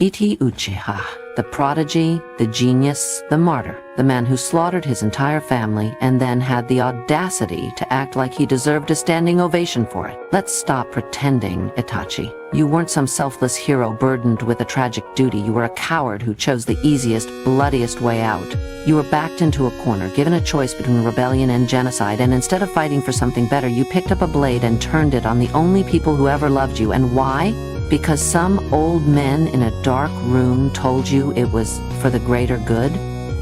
Itachi Uchiha, the prodigy, the genius, the martyr, the man who slaughtered his entire family and then had the audacity to act like he deserved a standing ovation for it. Let's stop pretending, Itachi. You weren't some selfless hero burdened with a tragic duty. You were a coward who chose the easiest, bloodiest way out. You were backed into a corner, given a choice between rebellion and genocide, and instead of fighting for something better, you picked up a blade and turned it on the only people who ever loved you. And why? Because some old men in a dark room told you it was for the greater good?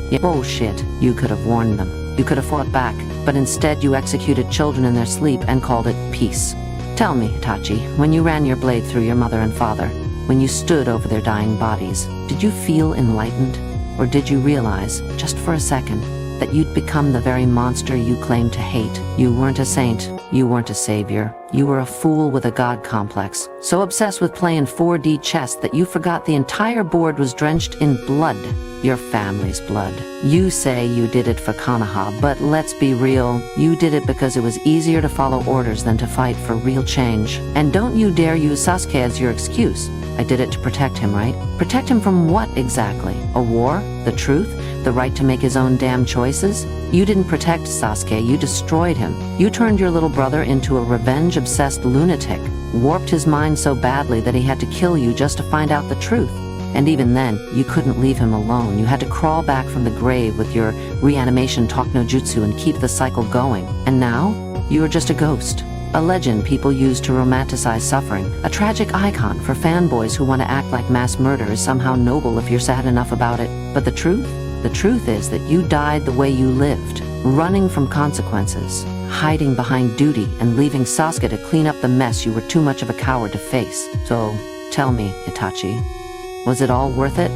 Yeah, bullshit. You could have warned them. You could have fought back, but instead you executed children in their sleep and called it peace. Tell me, Itachi, when you ran your blade through your mother and father, when you stood over their dying bodies, did you feel enlightened? Or did you realize, just for a second, that you'd become the very monster you claimed to hate? You weren't a saint. You weren't a savior. You were a fool with a god complex, so obsessed with playing 4D chess that you forgot the entire board was drenched in blood. Your family's blood. You say you did it for Konoha, but let's be real. You did it because it was easier to follow orders than to fight for real change. And don't you dare use Sasuke as your excuse. I did it to protect him, right? Protect him from what exactly? A war? The truth? The right to make his own damn choices? You didn't protect Sasuke, you destroyed him. You turned your little brother into a revenge-obsessed lunatic, warped his mind so badly that he had to kill you just to find out the truth. And even then, you couldn't leave him alone. You had to crawl back from the grave with your reanimation talk no jutsu and keep the cycle going. And now, you are just a ghost. A legend people use to romanticize suffering. A tragic icon for fanboys who want to act like mass murder is somehow noble if you're sad enough about it. But the truth? The truth is that you died the way you lived, running from consequences, hiding behind duty, and leaving Sasuke to clean up the mess you were too much of a coward to face. So, tell me, Itachi, was it all worth it?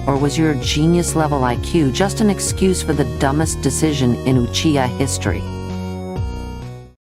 Or was your genius-level IQ just an excuse for the dumbest decision in Uchiha history?